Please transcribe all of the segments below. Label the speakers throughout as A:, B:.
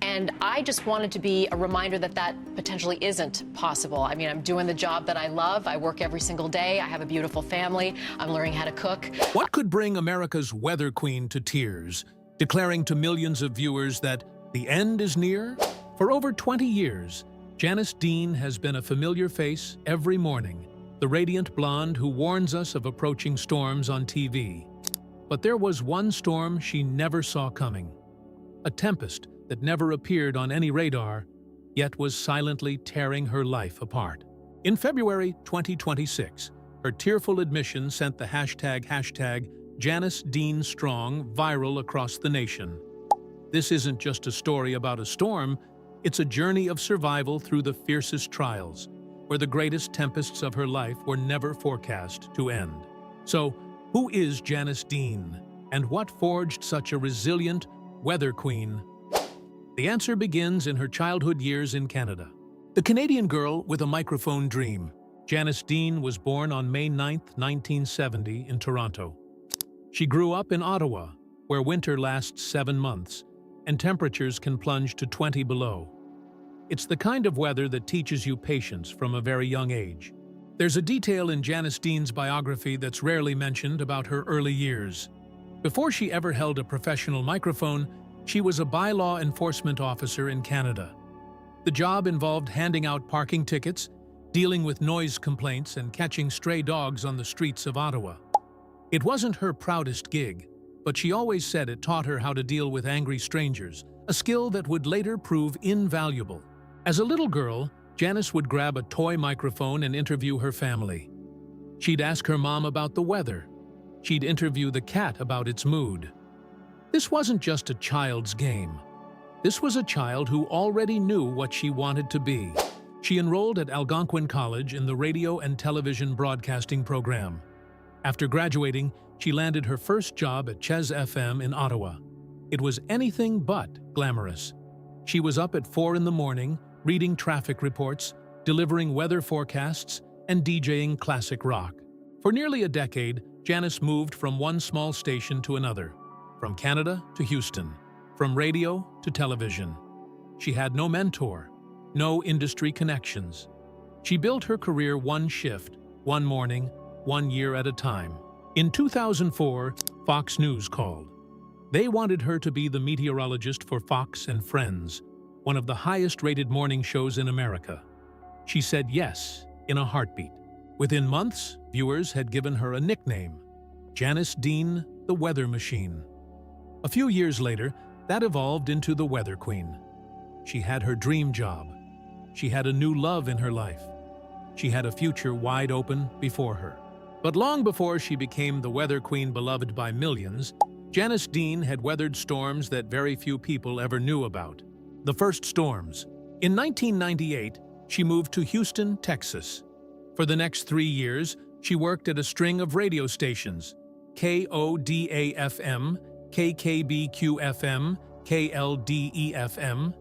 A: And I just wanted to be a reminder that that potentially isn't possible. I mean, I'm doing the job that I love. I work every single day. I have a beautiful family. I'm learning how to cook.
B: What could bring America's weather queen to tears, declaring to millions of viewers that the end is near? For over 20 years, Janice Dean has been a familiar face every morning, the radiant blonde who warns us of approaching storms on TV. But there was one storm she never saw coming, a tempest that never appeared on any radar, yet was silently tearing her life apart. In February 2026, her tearful admission sent the hashtag Janice Dean Strong viral across the nation. This isn't just a story about a storm, it's a journey of survival through the fiercest trials, where the greatest tempests of her life were never forecast to end. So, who is Janice Dean, and what forged such a resilient weather queen? The answer begins in her childhood years in Canada. The Canadian girl with a microphone dream, Janice Dean was born on May 9, 1970 in Toronto. She grew up in Ottawa, where winter lasts 7 months, and temperatures can plunge to 20 below. It's the kind of weather that teaches you patience from a very young age. There's a detail in Janice Dean's biography that's rarely mentioned about her early years. Before she ever held a professional microphone, she was a bylaw enforcement officer in Canada. The job involved handing out parking tickets, dealing with noise complaints, and catching stray dogs on the streets of Ottawa. It wasn't her proudest gig, but she always said it taught her how to deal with angry strangers, a skill that would later prove invaluable. As a little girl, Janice would grab a toy microphone and interview her family. She'd ask her mom about the weather. She'd interview the cat about its mood. This wasn't just a child's game. This was a child who already knew what she wanted to be. She enrolled at Algonquin College in the radio and television broadcasting program. After graduating, she landed her first job at Ches FM in Ottawa. It was anything but glamorous. She was up at 4 in the morning, reading traffic reports, delivering weather forecasts, and DJing classic rock. For nearly a decade, Janice moved from one small station to another, from Canada to Houston, from radio to television. She had no mentor, no industry connections. She built her career one shift, one morning, 1 year at a time. In 2004, Fox News called. They wanted her to be the meteorologist for Fox and Friends, one of the highest-rated morning shows in America. She said yes in a heartbeat. Within months, viewers had given her a nickname, Janice Dean, the Weather Machine. A few years later, that evolved into the Weather Queen. She had her dream job. She had a new love in her life. She had a future wide open before her. But long before she became the Weather Queen beloved by millions, Janice Dean had weathered storms that very few people ever knew about. The first storms. In 1998, she moved to Houston, Texas. For the next 3 years, she worked at a string of radio stations, KODA-FM, KKBQ-FM, KLDE-FM.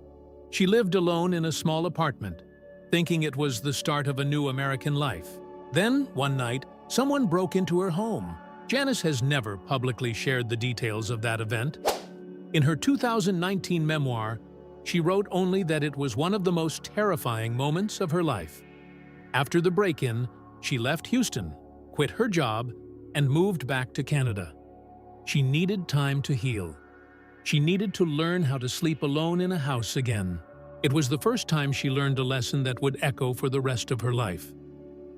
B: She lived alone in a small apartment, thinking it was the start of a new American life. Then, one night, someone broke into her home. Janice has never publicly shared the details of that event. In her 2019 memoir, she wrote only that it was one of the most terrifying moments of her life. After the break-in, she left Houston, quit her job, and moved back to Canada. She needed time to heal. She needed to learn how to sleep alone in a house again. It was the first time she learned a lesson that would echo for the rest of her life.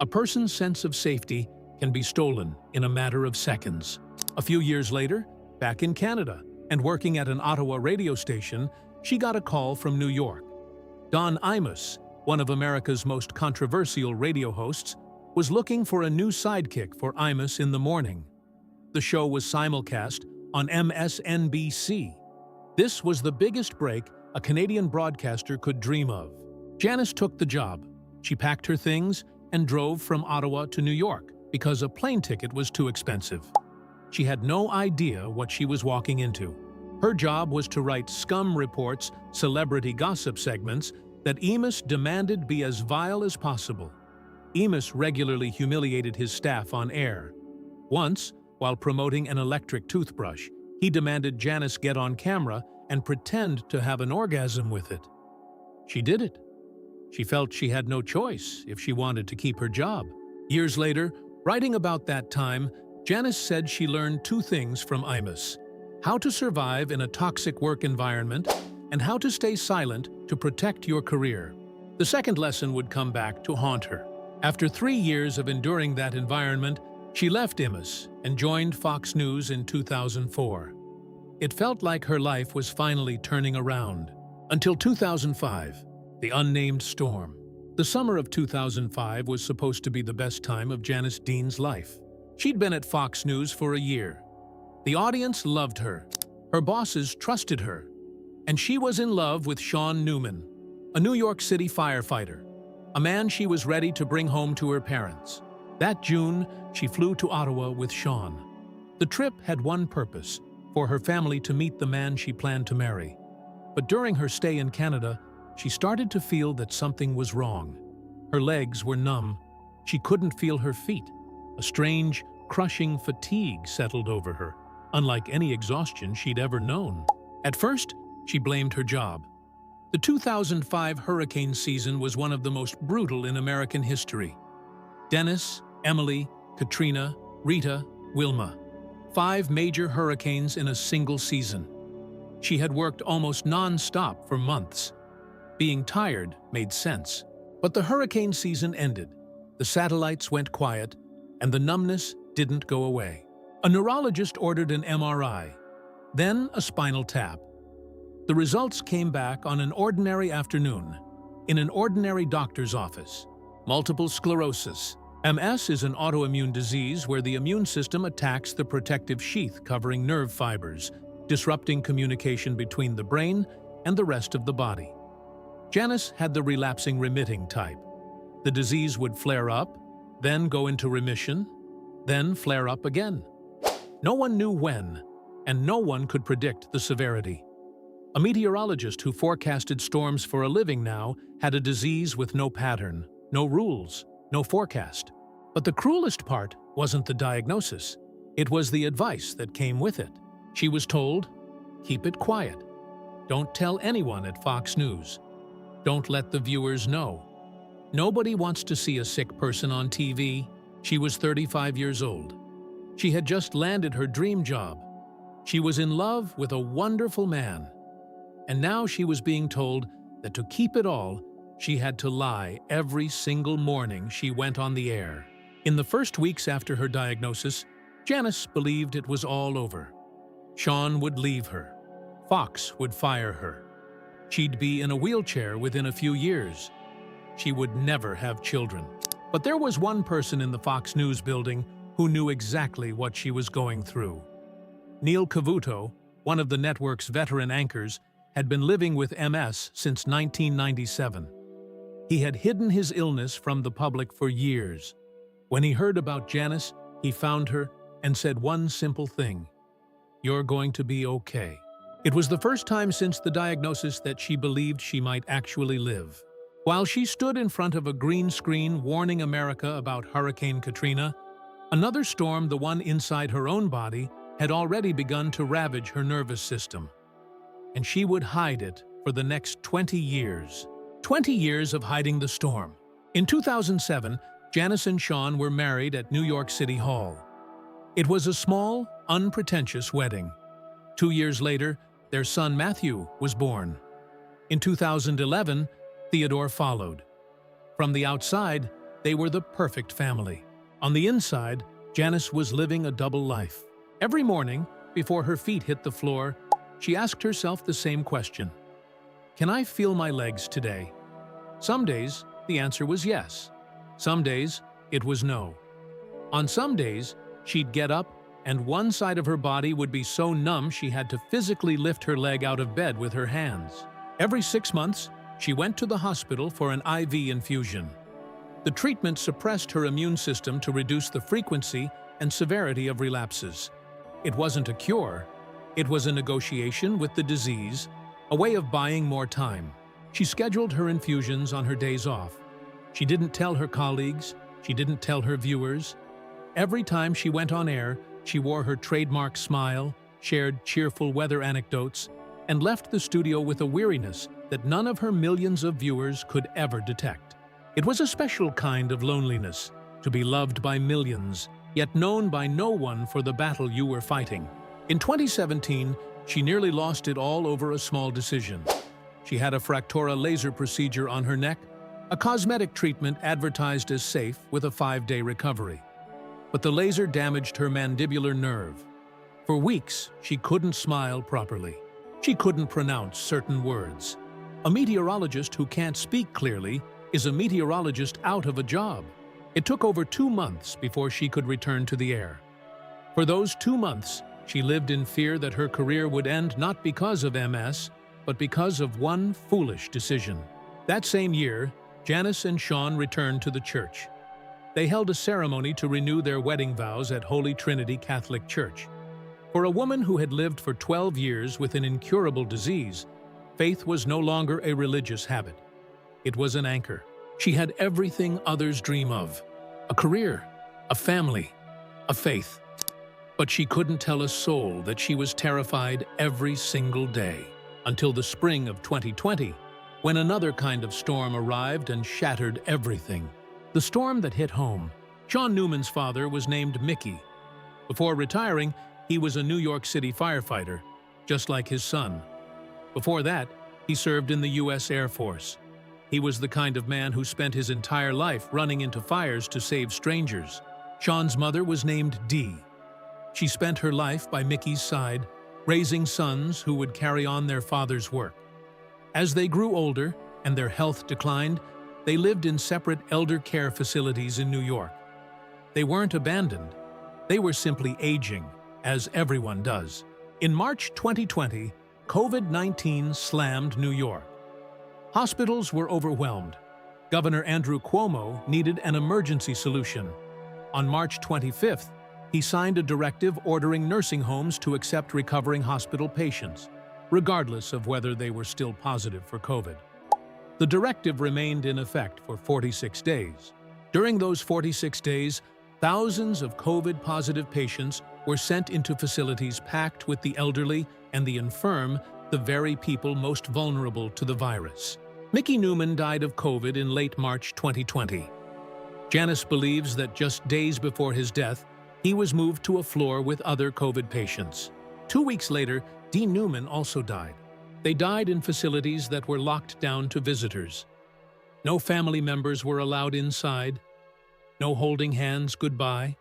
B: A person's sense of safety can be stolen in a matter of seconds. A few years later, back in Canada and working at an Ottawa radio station, she got a call from New York. Don Imus, one of America's most controversial radio hosts, was looking for a new sidekick for Imus in the morning. The show was simulcast on MSNBC. This was the biggest break a Canadian broadcaster could dream of. Janice took the job. She packed her things and drove from Ottawa to New York because a plane ticket was too expensive. She had no idea what she was walking into. Her job was to write scum reports, celebrity gossip segments that Imus demanded be as vile as possible. Imus regularly humiliated his staff on air. Once, while promoting an electric toothbrush, he demanded Janice get on camera and pretend to have an orgasm with it. She did it. She felt she had no choice if she wanted to keep her job. Years later, writing about that time, Janice said she learned two things from Imus: how to survive in a toxic work environment and how to stay silent to protect your career. The second lesson would come back to haunt her. After 3 years of enduring that environment, she left Imus and joined Fox News in 2004. It felt like her life was finally turning around. Until 2005, the unnamed storm. The summer of 2005 was supposed to be the best time of Janice Dean's life. She'd been at Fox News for a year. The audience loved her. Her bosses trusted her. And she was in love with Sean Newman, a New York City firefighter, a man she was ready to bring home to her parents. That June, she flew to Ottawa with Sean. The trip had one purpose: for her family to meet the man she planned to marry. But during her stay in Canada, she started to feel that something was wrong. Her legs were numb. She couldn't feel her feet. A strange, crushing fatigue settled over her, unlike any exhaustion she'd ever known. At first, she blamed her job. The 2005 hurricane season was one of the most brutal in American history. Dennis, Emily, Katrina, Rita, Wilma. 5 major hurricanes in a single season. She had worked almost non-stop for months. Being tired made sense. But the hurricane season ended. The satellites went quiet, and the numbness didn't go away. A neurologist ordered an MRI, then a spinal tap. The results came back on an ordinary afternoon, in an ordinary doctor's office. Multiple sclerosis. MS is an autoimmune disease where the immune system attacks the protective sheath covering nerve fibers, disrupting communication between the brain and the rest of the body. Janice had the relapsing remitting type. The disease would flare up, then go into remission, then flare up again. No one knew when, and no one could predict the severity. A meteorologist who forecasted storms for a living now had a disease with no pattern, no rules, no forecast. But the cruelest part wasn't the diagnosis. It was the advice that came with it. She was told, keep it quiet. Don't tell anyone at Fox News. Don't let the viewers know. Nobody wants to see a sick person on TV. She was 35 years old. She had just landed her dream job. She was in love with a wonderful man. And now she was being told that to keep it all, she had to lie every single morning she went on the air. In the first weeks after her diagnosis, Janice believed it was all over. Sean would leave her. Fox would fire her. She'd be in a wheelchair within a few years. She would never have children. But there was one person in the Fox News building who knew exactly what she was going through. Neil Cavuto, one of the network's veteran anchors, had been living with MS since 1997. He had hidden his illness from the public for years. When he heard about Janice, he found her and said one simple thing: "You're going to be okay." It was the first time since the diagnosis that she believed she might actually live. While she stood in front of a green screen warning America about Hurricane Katrina, another storm, the one inside her own body, had already begun to ravage her nervous system. And she would hide it for the next 20 years. 20 years of hiding the storm. In 2007, Janice and Sean were married at New York City Hall. It was a small, unpretentious wedding. 2 years later, their son Matthew was born. In 2011, Theodore followed. From the outside, they were the perfect family. On the inside, Janice was living a double life. Every morning, before her feet hit the floor, she asked herself the same question: can I feel my legs today? Some days, the answer was yes. Some days, it was no. On some days, she'd get up and one side of her body would be so numb she had to physically lift her leg out of bed with her hands. Every 6 months, she went to the hospital for an IV infusion. The treatment suppressed her immune system to reduce the frequency and severity of relapses. It wasn't a cure. It was a negotiation with the disease, a way of buying more time. She scheduled her infusions on her days off. She didn't tell her colleagues. She didn't tell her viewers. Every time she went on air, she wore her trademark smile, shared cheerful weather anecdotes, and left the studio with a weariness that none of her millions of viewers could ever detect. It was a special kind of loneliness, to be loved by millions, yet known by no one for the battle you were fighting. In 2017, she nearly lost it all over a small decision. She had a fractura laser procedure on her neck, a cosmetic treatment advertised as safe with a 5-day recovery. But the laser damaged her mandibular nerve. For weeks, she couldn't smile properly. She couldn't pronounce certain words. A meteorologist who can't speak clearly is a meteorologist out of a job. It took over 2 months before she could return to the air. For those 2 months, she lived in fear that her career would end not because of MS, but because of one foolish decision. That same year, Janice and Sean returned to the church. They held a ceremony to renew their wedding vows at Holy Trinity Catholic Church. For a woman who had lived for 12 years with an incurable disease, faith was no longer a religious habit. It was an anchor. She had everything others dream of: a career, a family, a faith. But she couldn't tell a soul that she was terrified every single day, until the spring of 2020, when another kind of storm arrived and shattered everything. The storm that hit home. John Newman's father was named Mickey. Before retiring, he was a New York City firefighter, just like his son. Before that, he served in the U.S. Air Force. He was the kind of man who spent his entire life running into fires to save strangers. Sean's mother was named Dee. She spent her life by Mickey's side, raising sons who would carry on their father's work. As they grew older and their health declined, they lived in separate elder care facilities in New York. They weren't abandoned. They were simply aging, as everyone does. In March 2020, COVID-19 slammed New York. Hospitals were overwhelmed. Governor Andrew Cuomo needed an emergency solution. On March 25th, he signed a directive ordering nursing homes to accept recovering hospital patients, regardless of whether they were still positive for COVID. The directive remained in effect for 46 days. During those 46 days, thousands of COVID-positive patients were sent into facilities packed with the elderly and the infirm, the very people most vulnerable to the virus. Mickey Newman died of COVID in late March 2020. Janice believes that just days before his death, he was moved to a floor with other COVID patients. 2 weeks later, Dean Newman also died. They died in facilities that were locked down to visitors. No family members were allowed inside. No holding hands goodbye.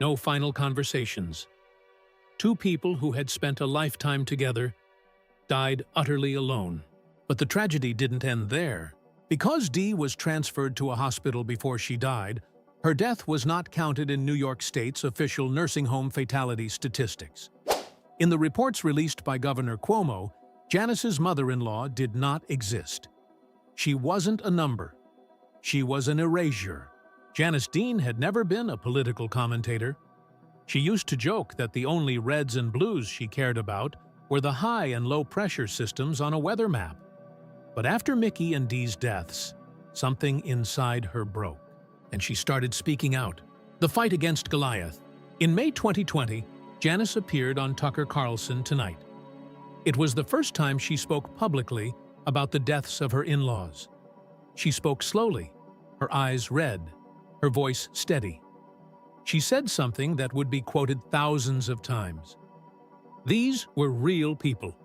B: No final conversations. 2 people who had spent a lifetime together died utterly alone. But the tragedy didn't end there. Because Dee was transferred to a hospital before she died, her death was not counted in New York State's official nursing home fatality statistics. In the reports released by Governor Cuomo, Janice's mother-in-law did not exist. She wasn't a number. She was an erasure. Janice Dean had never been a political commentator. She used to joke that the only reds and blues she cared about were the high and low pressure systems on a weather map. But after Mickey and Dee's deaths, something inside her broke, and she started speaking out. The fight against Goliath. In May 2020, Janice appeared on Tucker Carlson Tonight. It was the first time she spoke publicly about the deaths of her in-laws. She spoke slowly, her eyes red, her voice steady. She said something that would be quoted thousands of times. These were real people.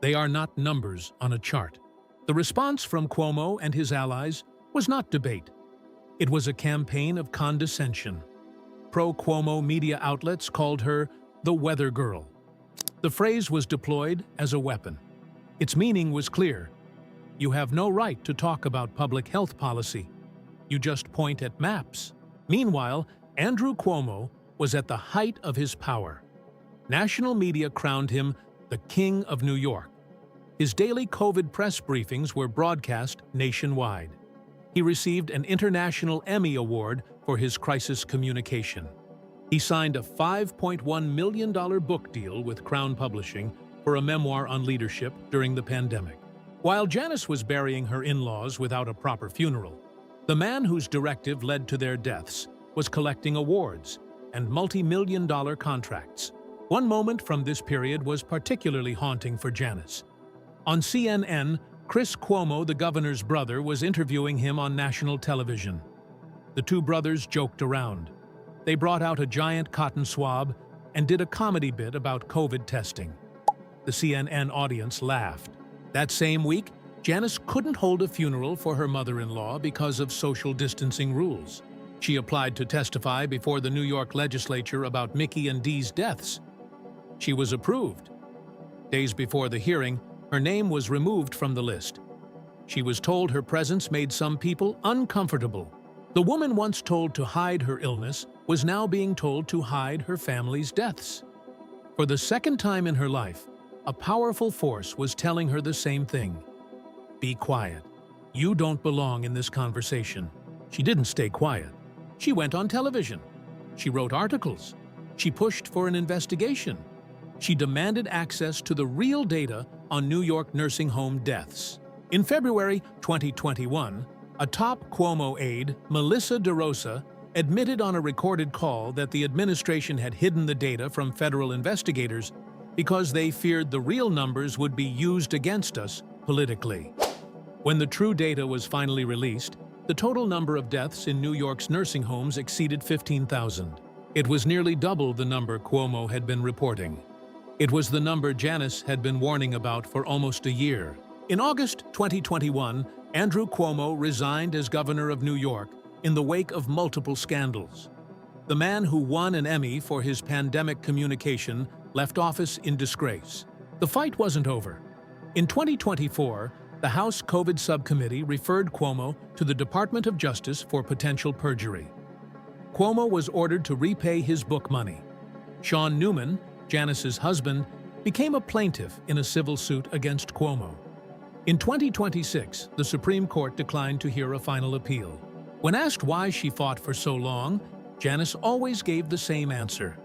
B: They are not numbers on a chart. The response from Cuomo and his allies was not debate. It was a campaign of condescension. Pro-Cuomo media outlets called her the weather girl. The phrase was deployed as a weapon. Its meaning was clear. You have no right to talk about public health policy. You just point at maps. Meanwhile, Andrew Cuomo was at the height of his power. National media crowned him the King of New York. His daily COVID press briefings were broadcast nationwide. He received an International Emmy Award for his crisis communication. He signed a $5.1 million book deal with Crown Publishing for a memoir on leadership during the pandemic. While Janice was burying her in-laws without a proper funeral, the man whose directive led to their deaths was collecting awards and multi-million-dollar contracts. One moment from this period was particularly haunting for Janice. On CNN, Chris Cuomo, the governor's brother, was interviewing him on national television. The two brothers joked around. They brought out a giant cotton swab and did a comedy bit about COVID testing. The CNN audience laughed. That same week, Janice couldn't hold a funeral for her mother-in-law because of social distancing rules. She applied to testify before the New York legislature about Mickey and Dee's deaths. She was approved. Days before the hearing, her name was removed from the list. She was told her presence made some people uncomfortable. The woman once told to hide her illness was now being told to hide her family's deaths. For the second time in her life, a powerful force was telling her the same thing. Be quiet. You don't belong in this conversation. She didn't stay quiet. She went on television. She wrote articles. She pushed for an investigation. She demanded access to the real data on New York nursing home deaths. In February 2021, a top Cuomo aide, Melissa DeRosa, admitted on a recorded call that the administration had hidden the data from federal investigators because they feared the real numbers would be used against us politically. When the true data was finally released, the total number of deaths in New York's nursing homes exceeded 15,000. It was nearly double the number Cuomo had been reporting. It was the number Janice had been warning about for almost a year. In August 2021, Andrew Cuomo resigned as governor of New York in the wake of multiple scandals. The man who won an Emmy for his pandemic communication left office in disgrace. The fight wasn't over. In 2024, the House COVID subcommittee referred Cuomo to the Department of Justice for potential perjury. Cuomo was ordered to repay his book money. Sean Newman, Janice's husband, became a plaintiff in a civil suit against Cuomo. In 2026, the Supreme Court declined to hear a final appeal. When asked why she fought for so long, Janice always gave the same answer.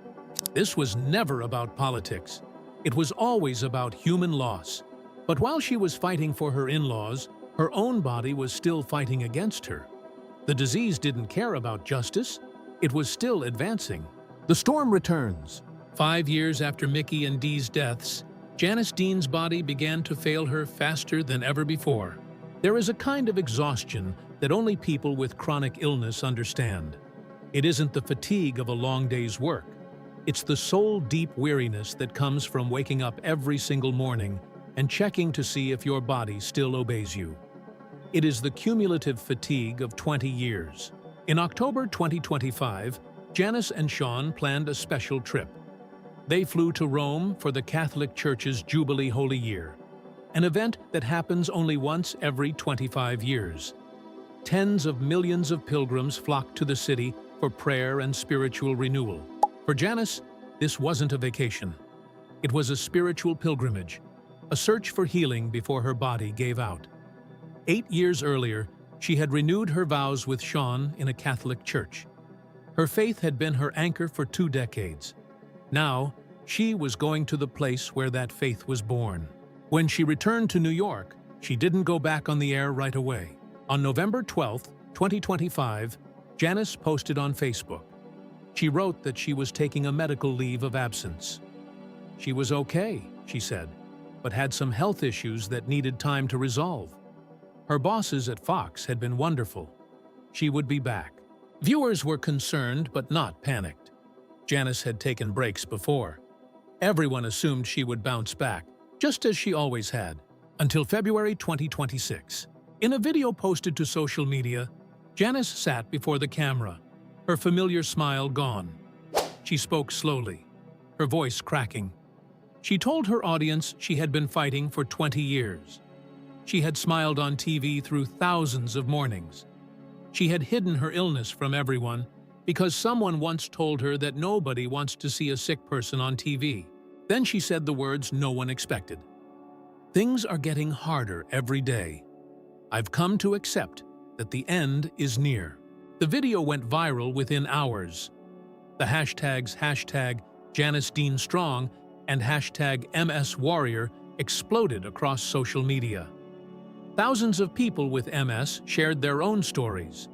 B: This was never about politics. It was always about human loss. But while she was fighting for her in-laws, her own body was still fighting against her. The disease didn't care about justice. It was still advancing. The storm returns. 5 years after Mickey and Dee's deaths, Janice Dean's body began to fail her faster than ever before. There is a kind of exhaustion that only people with chronic illness understand. It isn't the fatigue of a long day's work. It's the soul-deep weariness that comes from waking up every single morning and checking to see if your body still obeys you. It is the cumulative fatigue of 20 years. In October 2025, Janice and Sean planned a special trip. They flew to Rome for the Catholic Church's Jubilee Holy Year, an event that happens only once every 25 years. Tens of millions of pilgrims flocked to the city for prayer and spiritual renewal. For Janice, this wasn't a vacation. It was a spiritual pilgrimage, a search for healing before her body gave out. 8 years earlier, she had renewed her vows with Sean in a Catholic church. Her faith had been her anchor for 2 decades. Now, she was going to the place where that faith was born. When she returned to New York, she didn't go back on the air right away. On November 12, 2025, Janice posted on Facebook. She wrote that she was taking a medical leave of absence. She was okay, she said, but had some health issues that needed time to resolve. Her bosses at Fox had been wonderful. She would be back. Viewers were concerned but not panicked. Janice had taken breaks before. Everyone assumed she would bounce back, just as she always had, until February 2026. In a video posted to social media, Janice sat before the camera, her familiar smile gone. She spoke slowly, her voice cracking. She told her audience she had been fighting for 20 years. She had smiled on TV through thousands of mornings. She had hidden her illness from everyone because someone once told her that nobody wants to see a sick person on TV. Then she said the words no one expected. Things are getting harder every day. I've come to accept that the end is near. The video went viral within hours. The hashtags Janice Dean Strong and #MS Warrior exploded across social media. Thousands of people with MS shared their own stories.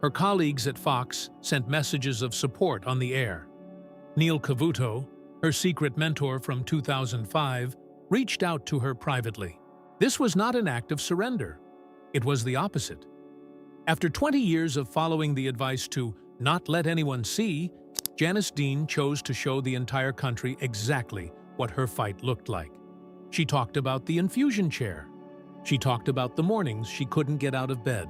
B: Her colleagues at Fox sent messages of support on the air. Neil Cavuto, Her secret mentor from 2005 reached out to her privately. This was not an act of surrender. It was the opposite. After 20 years of following the advice to not let anyone see, Janice Dean chose to show the entire country exactly what her fight looked like. She talked about the infusion chair. She talked about the mornings she couldn't get out of bed.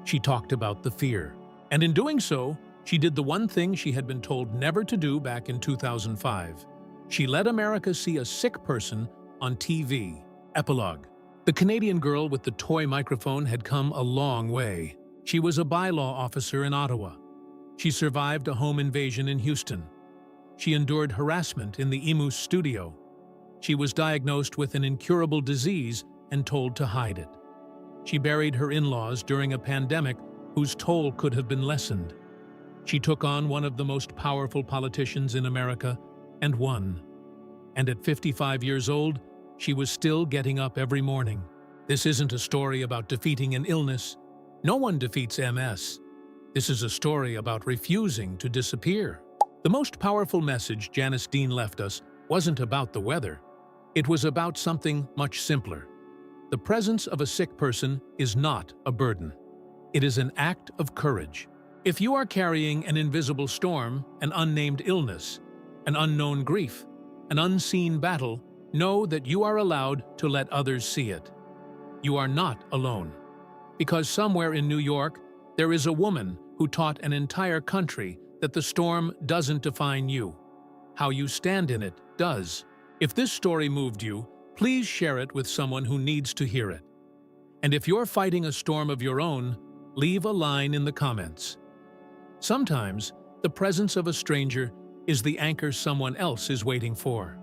B: She talked about the fear. And in doing so, she did the one thing she had been told never to do back in 2005. She let America see a sick person on TV. Epilogue. The Canadian girl with the toy microphone had come a long way. She was a bylaw officer in Ottawa. She survived a home invasion in Houston. She endured harassment in the Emus studio. She was diagnosed with an incurable disease and told to hide it. She buried her in-laws during a pandemic whose toll could have been lessened. She took on one of the most powerful politicians in America and won. And at 55 years old, she was still getting up every morning. This isn't a story about defeating an illness. No one defeats MS. This is a story about refusing to disappear. The most powerful message Janice Dean left us wasn't about the weather. It was about something much simpler. The presence of a sick person is not a burden. It is an act of courage. If you are carrying an invisible storm, an unnamed illness, an unknown grief, an unseen battle, know that you are allowed to let others see it. You are not alone. Because somewhere in New York, there is a woman who taught an entire country that the storm doesn't define you. How you stand in it does. If this story moved you, please share it with someone who needs to hear it. And if you're fighting a storm of your own, leave a line in the comments. Sometimes, the presence of a stranger is the anchor someone else is waiting for.